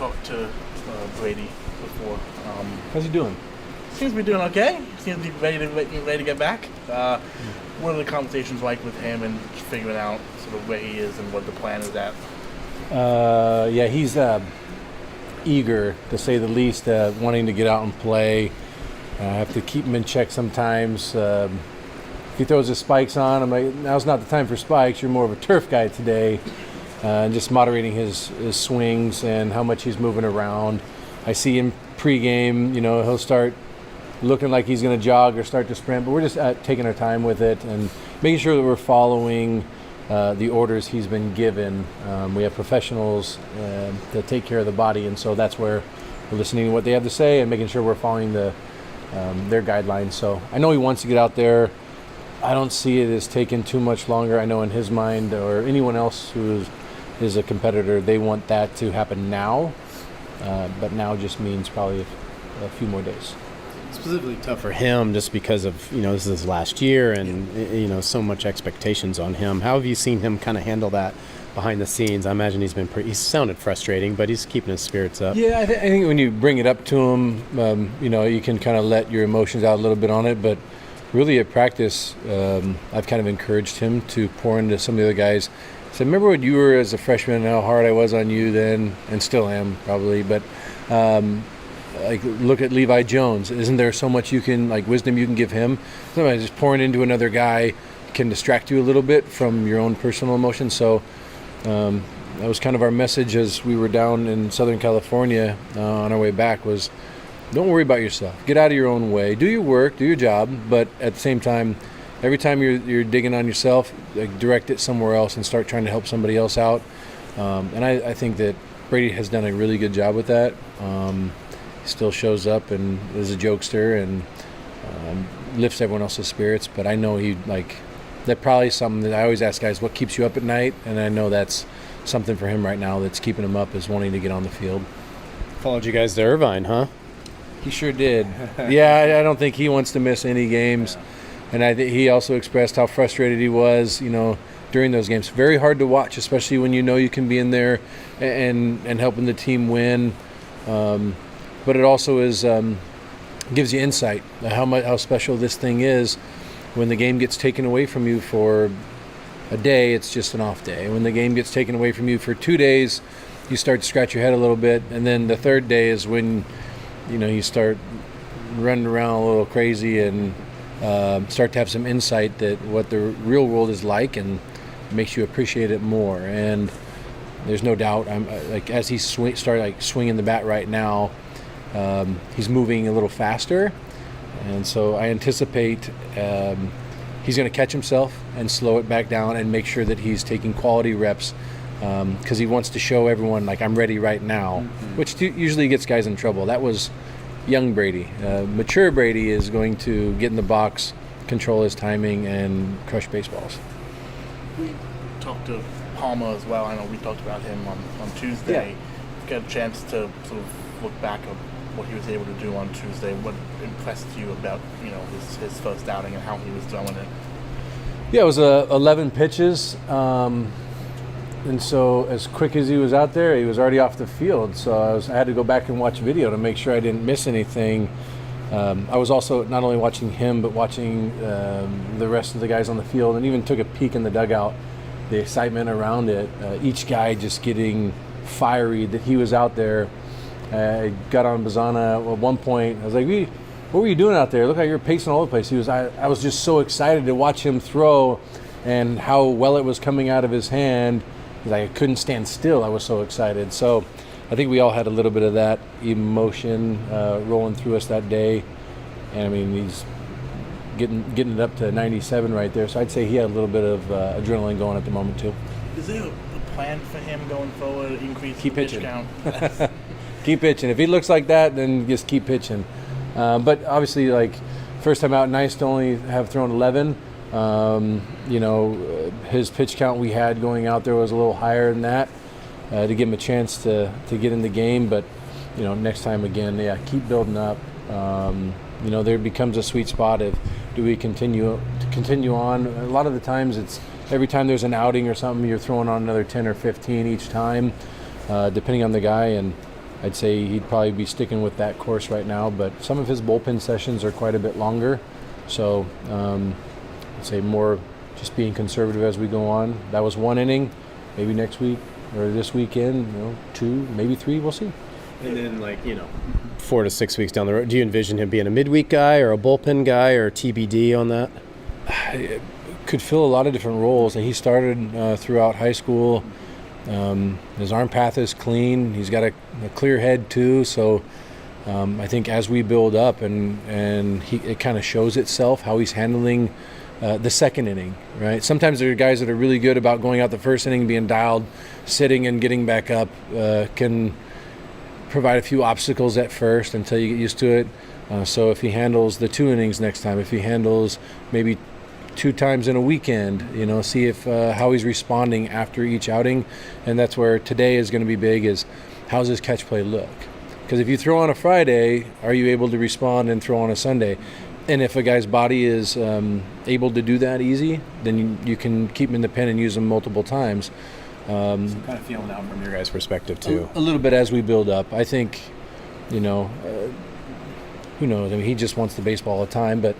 talked to Brady before. How's he doing? Seems to be doing okay. Seems to be ready to get back. What are the conversations like with him and figuring out sort of where he is and what the plan is at? Yeah, he's eager, to say the least, wanting to get out and play. I have to keep him in check sometimes. If he throws his spikes on, I'm like, now's not the time for spikes. You're more of a turf guy today. And just moderating his swings and how much he's moving around. I see him pregame, he'll start looking like he's going to jog or start to sprint, but we're just taking our time with it and making sure that we're following the orders he's been given. We have professionals that take care of the body, and so that's where we're listening to what they have to say and making sure we're following their guidelines. So I know he wants to get out there. I don't see it as taking too much longer. I know in his mind, or anyone else who is a competitor, they want that to happen now, but now just means probably a few more days. Specifically tough for him just because of, this is his last year and, so much expectations on him. How have you seen him kind of handle that behind the scenes? I imagine he's sounded frustrating, but he's keeping his spirits up. Yeah, I think when you bring it up to him, you can kind of let your emotions out a little bit on it, but really at practice, I've kind of encouraged him to pour into some of the other guys. So remember when you were as a freshman and how hard I was on you then, and still am probably, but look at Levi Jones. Isn't there so much wisdom you can give him? Sometimes just pouring into another guy can distract you a little bit from your own personal emotions. So that was kind of our message as we were down in Southern California on our way back was, don't worry about yourself. Get out of your own way. Do your work, do your job, but at the same time, every time you're digging on yourself, direct it somewhere else and start trying to help somebody else out. And I think that Brady has done a really good job with that. He still shows up and is a jokester and lifts everyone else's spirits. But I know that probably something that I always ask guys, what keeps you up at night? And I know that's something for him right now that's keeping him up is wanting to get on the field. Followed you guys to Irvine, huh? He sure did. Yeah, I don't think he wants to miss any games. And I think he also expressed how frustrated he was, during those games. Very hard to watch, especially when you can be in there and helping the team win. But it also gives you insight how special this thing is. When the game gets taken away from you for a day, it's just an off day. When the game gets taken away from you for 2 days, you start to scratch your head a little bit. And then the third day is when you start running around a little crazy and start to have some insight that what the real world is like, and makes you appreciate it more. And there's no doubt, as he's swinging the bat right now, he's moving a little faster, and so I anticipate he's going to catch himself and slow it back down and make sure that he's taking quality reps because he wants to show everyone I'm ready right now, which usually gets guys in trouble. That was young Brady. Mature Brady is going to get in the box, control his timing, and crush baseballs. We talked to Palmer as well. I know we talked about him on Tuesday. Yeah. Got a chance to sort of look back at what he was able to do on Tuesday. What impressed you about his first outing and how he was throwing it? Yeah, it was 11 pitches. And so as quick as he was out there, he was already off the field. So I had to go back and watch video to make sure I didn't miss anything. I was also not only watching him, but watching the rest of the guys on the field, and even took a peek in the dugout, the excitement around it. Each guy just getting fiery that he was out there. I got on Bazana at one point. I was like, what were you doing out there? It looked like you were pacing all over the place. I was just so excited to watch him throw and how well it was coming out of his hand. I couldn't stand still. I was so excited. So I think we all had a little bit of that emotion rolling through us that day. And I mean, he's getting it up to 97 right there. So I'd say he had a little bit of adrenaline going at the moment too. Is there a plan for him going forward? Increase keep the pitching. Pitch count? Keep pitching. If he looks like that, then just keep pitching. But obviously, first time out, nice to only have thrown 11. His pitch count we had going out there was a little higher than that to give him a chance to get in the game. But, next time again, keep building up. There becomes a sweet spot of do we continue on. A lot of the times it's every time there's an outing or something, you're throwing on another 10 or 15 each time, depending on the guy. And I'd say he'd probably be sticking with that course right now. But some of his bullpen sessions are quite a bit longer, so I'd say more just being conservative as we go on. That was 1 inning. Maybe next week or this weekend, 2, maybe 3. We'll see. And then, 4 to 6 weeks down the road, do you envision him being a midweek guy or a bullpen guy or TBD on that? Could fill a lot of different roles, and he started throughout high school. His arm path is clean. He's got a clear head too. So I think as we build up, and it kind of shows itself how he's handling the second inning. Right. Sometimes there are guys that are really good about going out the first inning, being dialed, sitting, and getting back up. Can provide a few obstacles at first until you get used to it. So if he handles the 2 innings next time, if he handles maybe 2 times in a weekend, see if how he's responding after each outing. And that's where today is going to be big, is how's his catch play look? Because if you throw on a Friday, are you able to respond and throw on a Sunday? And if a guy's body is able to do that easy, then you can keep him in the pen and use him multiple times. Kind of feeling out from your guys' perspective too. A little bit as we build up. I think, who knows? I mean, he just wants the baseball all the time, but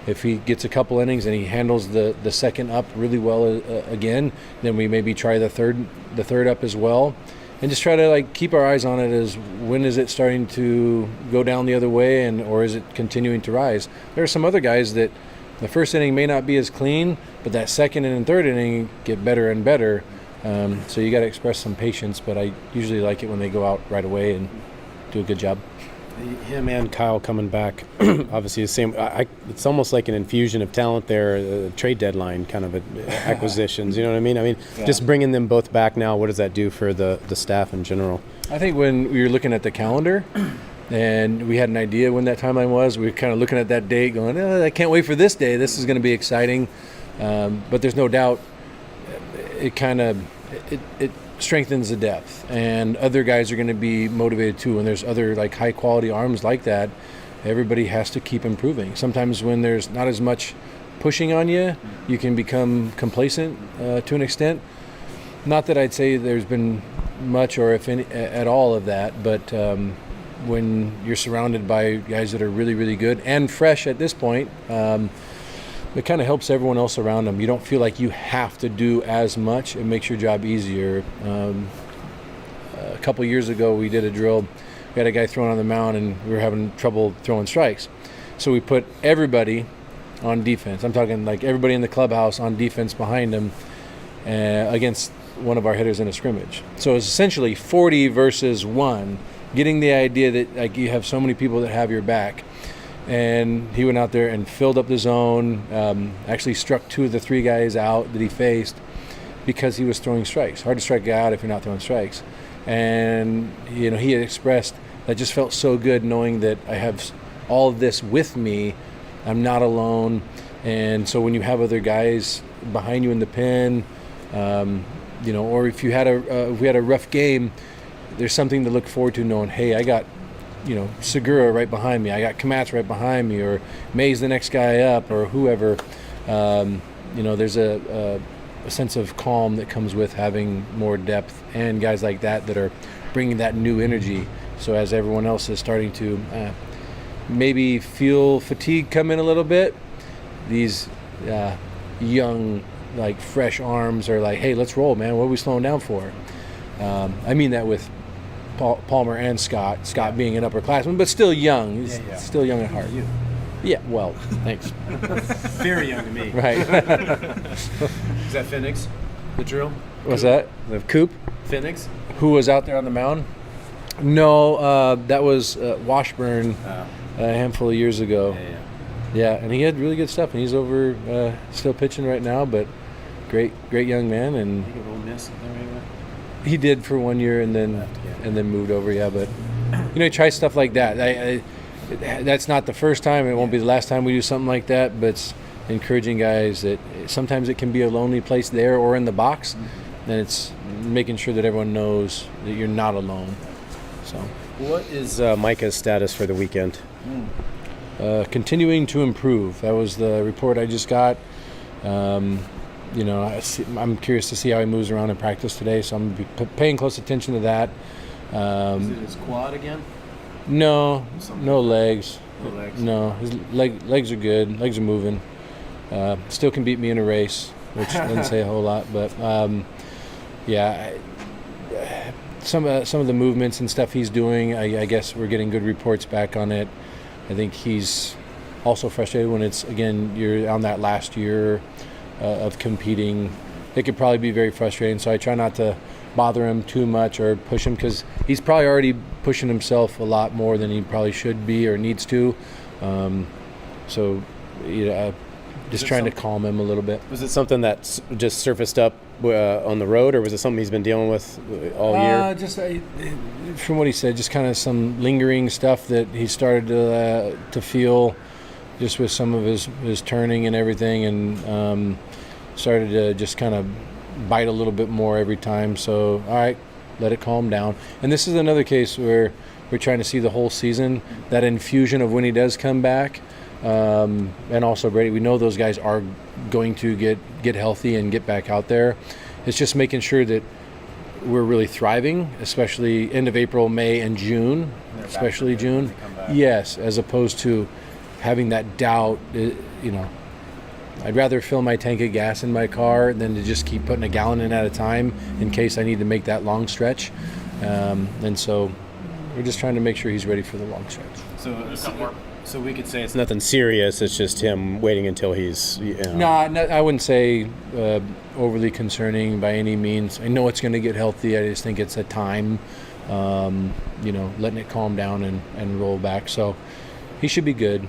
if he gets a couple innings and he handles the second up really well again, then we maybe try the third up as well, and just try to keep our eyes on it. As when is it starting to go down the other way, or is it continuing to rise? There are some other guys that the first inning may not be as clean, but that second and third inning get better and better. So you got to express some patience, but I usually like it when they go out right away and do a good job. Him and Kyle coming back, obviously the same. It's almost like an infusion of talent there, trade deadline kind of acquisitions. You know what I mean? Yeah. Just bringing them both back now, what does that do for the staff in general? I think when we were looking at the calendar and we had an idea when that timeline was, we were kind of looking at that date going, I can't wait for this day. This is going to be exciting. But there's no doubt it strengthens the depth, and other guys are going to be motivated too. And there's other high quality arms like that. Everybody has to keep improving. Sometimes when there's not as much pushing on you, you can become complacent to an extent. Not that I'd say there's been much or if any at all of that, but when you're surrounded by guys that are really, really good and fresh at this point, it kind of helps everyone else around them. You don't feel like you have to do as much. It makes your job easier. A couple years ago, we did a drill. We had a guy throwing on the mound, and we were having trouble throwing strikes. So we put everybody on defense. I'm talking everybody in the clubhouse on defense behind him against one of our hitters in a scrimmage. So it's essentially 40 versus 1, getting the idea that you have so many people that have your back. And he went out there and filled up the zone, actually struck 2 of the 3 guys out that he faced because he was throwing strikes. Hard to strike a guy out if you're not throwing strikes. And, he had expressed that just felt so good knowing that I have all of this with me. I'm not alone. And so when you have other guys behind you in the pen, or if you had if we had a rough game, there's something to look forward to knowing, hey, I got Segura right behind me. I got Komatsu right behind me, or May's the next guy up, or whoever. There's a sense of calm that comes with having more depth and guys like that are bringing that new energy. So as everyone else is starting to maybe feel fatigue come in a little bit, these young, fresh arms are hey, let's roll, man. What are we slowing down for? I mean that with Palmer and Scott. Scott being an upperclassman, but still young. He's still young at heart. You. Yeah, well, thanks. Very young to me. Right. Is that Phoenix, the drill? What's that? The Coop? Phoenix? Who was out there on the mound? No, that was Washburn a handful of years ago. Yeah, and he had really good stuff, and he's over still pitching right now, but great young man. And you go Ole Miss there anyway? He did for 1 year and then moved over, but try stuff like that. That's not the first time. It won't be the last time we do something like that, but it's encouraging guys that sometimes it can be a lonely place there or in the box, and it's making sure that everyone knows that you're not alone. So, what is Micah's status for the weekend? Continuing to improve. That was the report I just got. I'm curious to see how he moves around in practice today, so I'm going to be paying close attention to that. Is it his quad again? No, no legs. No legs. No, his legs are good. Legs are moving. Still can beat me in a race, which doesn't say a whole lot. But some of the movements and stuff he's doing, I guess we're getting good reports back on it. I think he's also frustrated when it's, again, you're on that last year of competing. It could probably be very frustrating, so I try not to bother him too much or push him, because he's probably already pushing himself a lot more than he probably should be or needs to. Just trying to calm him a little bit. Was it something that just surfaced up on the road, or was it something he's been dealing with all year? From what he said, just kind of some lingering stuff that he started to feel just with some of his turning and everything, and started to just kind of bite a little bit more every time. So, all right, let it calm down. And this is another case where we're trying to see the whole season, that infusion of when he does come back. And also Brady, we know those guys are going to get healthy and get back out there. It's just making sure that we're really thriving, especially end of April, May, and June, especially June. Yes, as opposed to having that doubt. I'd rather fill my tank of gas in my car than to just keep putting a gallon in at a time in case I need to make that long stretch. And so we're just trying to make sure he's ready for the long stretch. So we could say it's nothing serious. It's just him waiting until he's. No, I wouldn't say overly concerning by any means. I know it's going to get healthy. I just think it's a time, letting it calm down and roll back. So he should be good.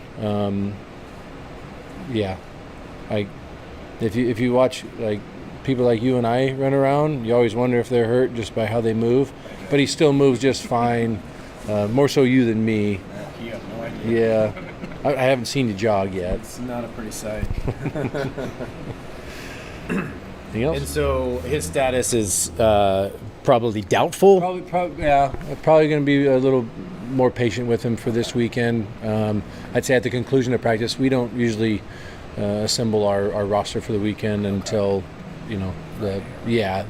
If you watch like people like you and I run around, you always wonder if they're hurt just by how they move. But he still moves just fine. More so you than me. You have no idea. Yeah, I haven't seen you jog yet. It's not a pretty sight. Anything else? And so his status is probably doubtful. Probably going to be a little more patient with him for this weekend. I'd say at the conclusion of practice, we don't usually assemble our roster for the weekend until we got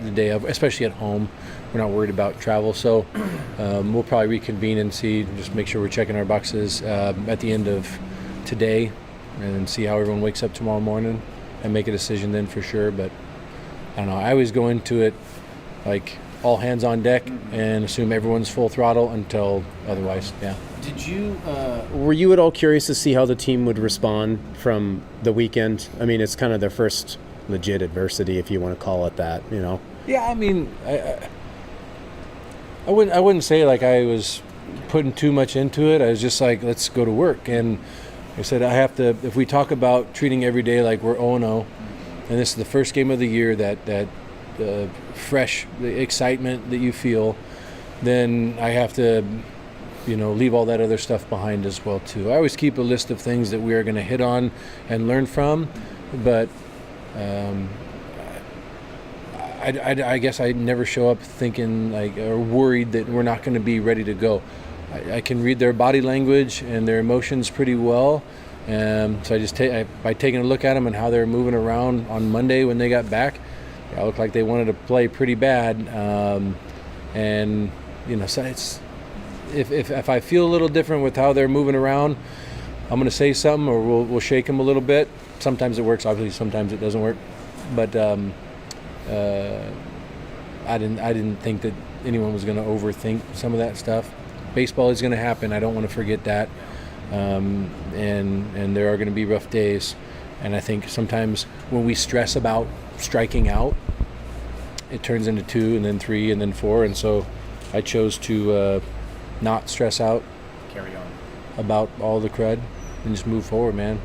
the day of, especially at home. We're not worried about travel, so we'll probably reconvene and just make sure we're checking our boxes at the end of today, and see how everyone wakes up tomorrow morning, and make a decision then for sure. But I don't know. I always go into it like all hands on deck and assume everyone's full throttle until otherwise. Yeah. Were you at all curious to see how the team would respond from the weekend? I mean, it's kind of their first legit adversity, if you want to call it that. Yeah, I mean, I wouldn't say like I was putting too much into it. I was just like, let's go to work. And I said, I have to, if we talk about treating every day like we're 0-0, and this is the first game of the year, that fresh excitement that you feel, then I have to, leave all that other stuff behind as well too. I always keep a list of things that we are going to hit on and learn from, but I guess I never show up thinking or worried that we're not going to be ready to go. I can read their body language and their emotions pretty well. So I just by taking a look at them and how they're moving around on Monday when they got back, it looked like they wanted to play pretty bad. So it's if I feel a little different with how they're moving around, I'm going to say something, or we'll shake them a little bit. Sometimes it works, obviously. Sometimes it doesn't work, but. I didn't think that anyone was going to overthink some of that stuff. Baseball is going to happen. I don't want to forget that. And there are going to be rough days. And I think sometimes when we stress about striking out, it turns into 2 and then 3 and then 4. And so I chose to not stress out. Carry on. About all the crud and just move forward, man.